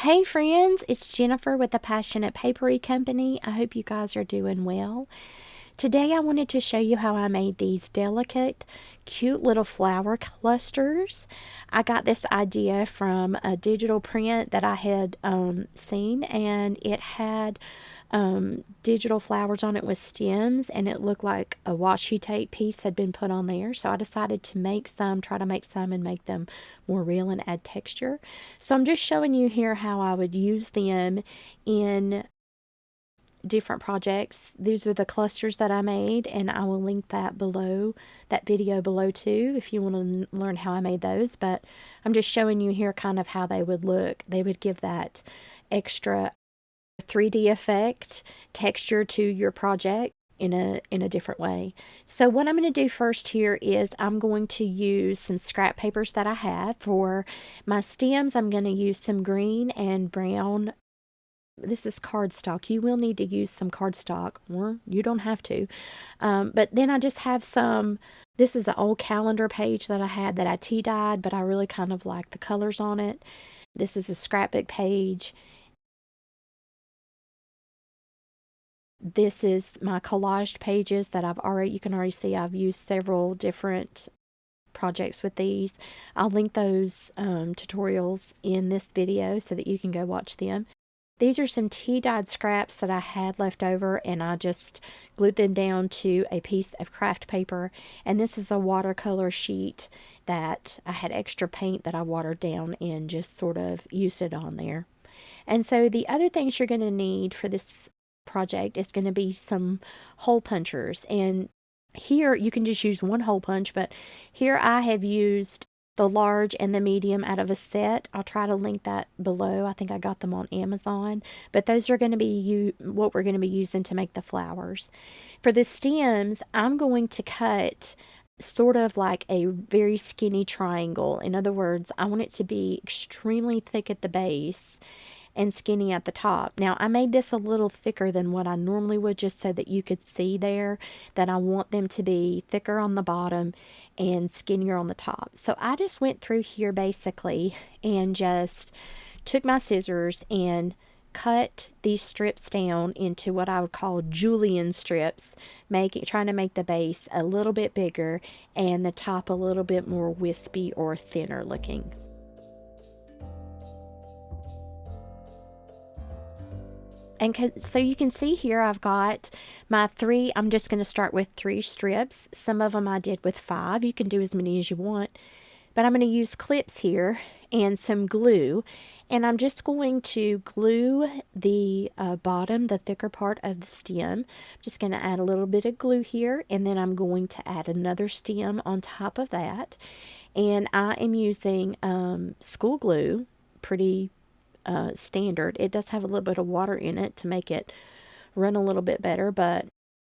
Hey friends, it's Jennifer with the Passionate Papery Company. I hope you guys are doing well. Today I wanted to show you how I made these delicate, cute little flower clusters. I got this idea from a digital print that I had seen, and it had digital flowers on it with stems, and it looked like a washi tape piece had been put on there. So I decided to try to make some and make them more real and add texture. So I'm just showing you here how I would use them in different projects. These are the clusters that I made, and I will link that video below too, if you want to learn how I made those. But I'm just showing you here kind of how they would look. They would give that extra 3D effect, texture to your project in a different way. So what I'm going to do first here is I'm going to use some scrap papers that I have. For my stems, I'm going to use some green and brown. This is cardstock. You will need to use some cardstock, or you don't have to. But then I just have some. This is an old calendar page that I had that I tea dyed, but I really kind of like the colors on it. This is a scrapbook page. This is my collaged pages that you can already see I've used several different projects with these. I'll link those tutorials in this video so that you can go watch them. These are some tea dyed scraps that I had left over, and I just glued them down to a piece of craft paper. And this is a watercolor sheet that I had extra paint that I watered down and just sort of used it on there. And so the other things you're going to need for this project is going to be some hole punchers. And here you can just use one hole punch, but here I have used the large and the medium out of a set. I'll try to link that below. I think I got them on Amazon, but those are going to be what we're going to be using to make the flowers. For the stems, I'm going to cut sort of like a very skinny triangle. In other words, I want it to be extremely thick at the base and skinny at the top. Now, I made this a little thicker than what I normally would, just so that you could see there that I want them to be thicker on the bottom and skinnier on the top. So I just went through here basically and just took my scissors and cut these strips down into what I would call julienne strips, trying to make the base a little bit bigger and the top a little bit more wispy or thinner looking. And so you can see here I've got my 3. I'm just going to start with 3 strips. Some of them I did with 5. You can do as many as you want. But I'm going to use clips here and some glue. And I'm just going to glue the bottom, the thicker part of the stem. I'm just going to add a little bit of glue here. And then I'm going to add another stem on top of that. And I am using school glue, pretty standard. It does have a little bit of water in it to make it run a little bit better, but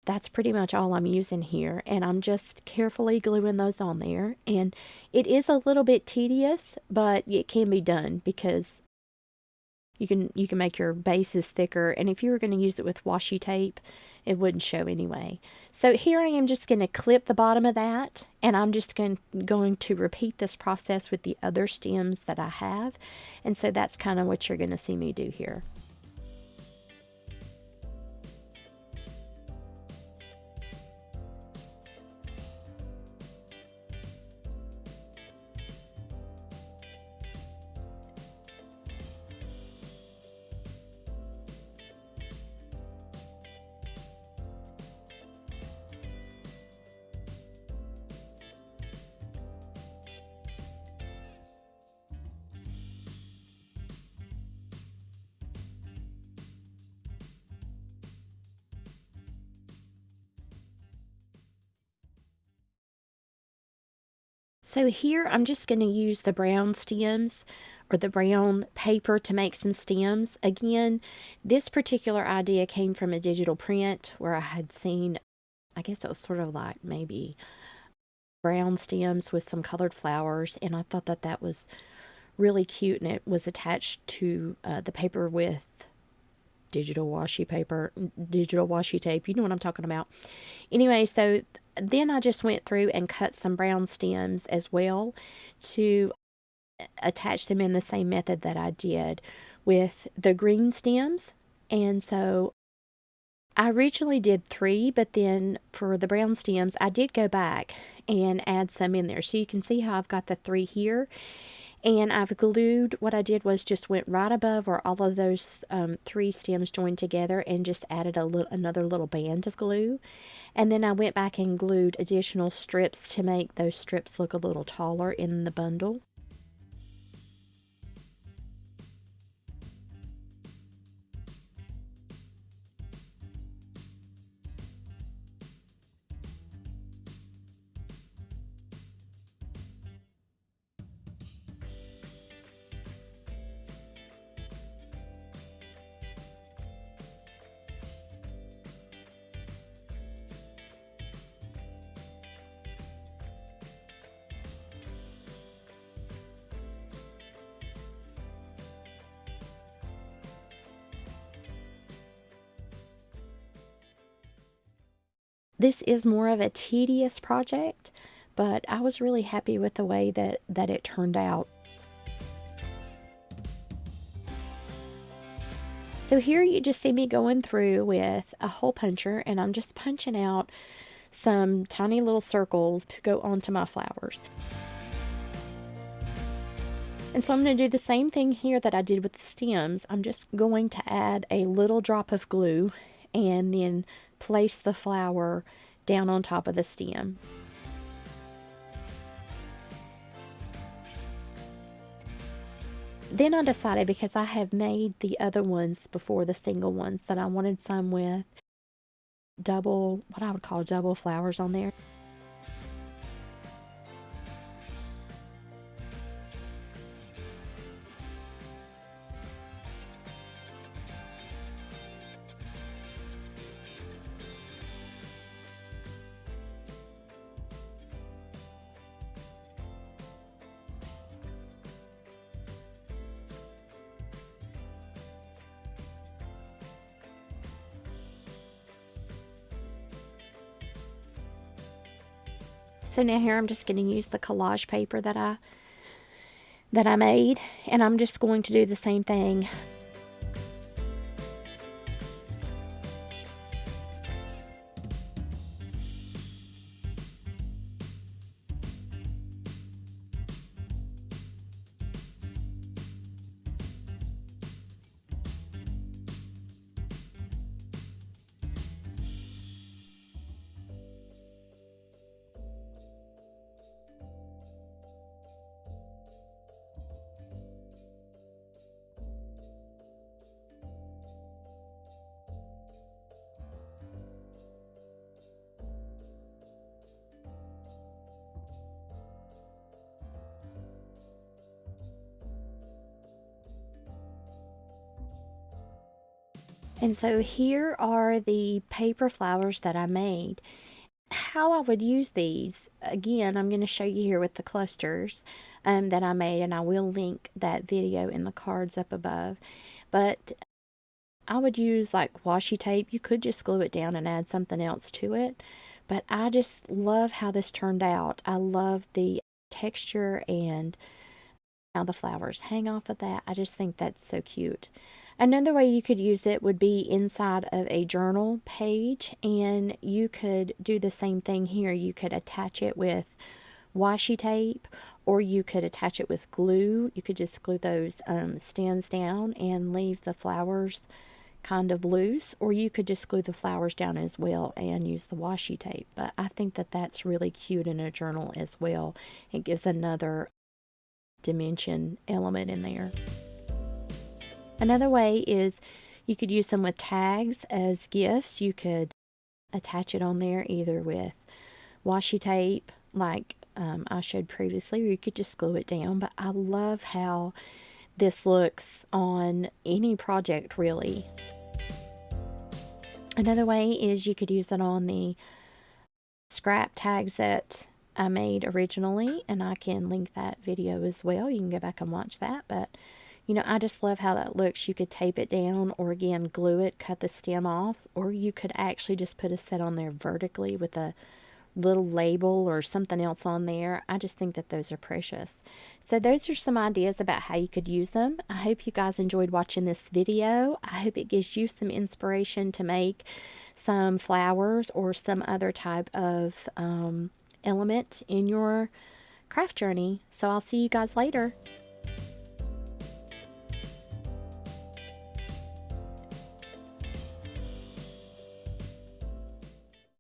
that's pretty much all I'm using here. And I'm just carefully gluing those on there. And it is a little bit tedious, but it can be done because you can make your bases thicker. And if you were going to use it with washi tape, it wouldn't show anyway. So here I am just going to clip the bottom of that, and I'm just going to repeat this process with the other stems that I have. And so that's kind of what you're going to see me do here. So here I'm just going to use the brown stems or the brown paper to make some stems. Again, this particular idea came from a digital print where I had seen, I guess it was sort of like maybe brown stems with some colored flowers, and I thought that that was really cute, and it was attached to the paper with digital washi tape. You know what I'm talking about. Anyway, so then I just went through and cut some brown stems as well to attach them in the same method that I did with the green stems. And so I originally did 3, but then for the brown stems, I did go back and add some in there. So you can see how I've got the 3 here. And I've glued, what I did was just went right above where all of those 3 stems joined together and just added another little band of glue. And then I went back and glued additional strips to make those strips look a little taller in the bundle. This is more of a tedious project, but I was really happy with the way that it turned out. So here you just see me going through with a hole puncher, and I'm just punching out some tiny little circles to go onto my flowers. And so I'm going to do the same thing here that I did with the stems. I'm just going to add a little drop of glue and then place the flower down on top of the stem. Then I decided, because I have made the other ones before, the single ones, that I wanted some with double, what I would call double flowers on there. So now here I'm just going to use the collage paper that I made, and I'm just going to do the same thing. And so here are the paper flowers that I made. How I would use these, again, I'm going to show you here with the clusters that I made, and I will link that video in the cards up above. But I would use like washi tape. You could just glue it down and add something else to it. But I just love how this turned out. I love the texture and how the flowers hang off of that. I just think that's so cute. Another way you could use it would be inside of a journal page, and you could do the same thing here. You could attach it with washi tape, or you could attach it with glue. You could just glue those stems down and leave the flowers kind of loose, or you could just glue the flowers down as well and use the washi tape. But I think that that's really cute in a journal as well. It gives another dimension element in there. Another way is you could use them with tags as gifts. You could attach it on there either with washi tape like I showed previously, or you could just glue it down. But I love how this looks on any project, really. Another way is you could use it on the scrap tags that I made originally, and I can link that video as well. You can go back and watch that. But you know, I just love how that looks. You could tape it down, or again, glue it, cut the stem off, or you could actually just put a set on there vertically with a little label or something else on there. I just think that those are precious. So those are some ideas about how you could use them. I hope you guys enjoyed watching this video. I hope it gives you some inspiration to make some flowers or some other type of element in your craft journey. So I'll see you guys later.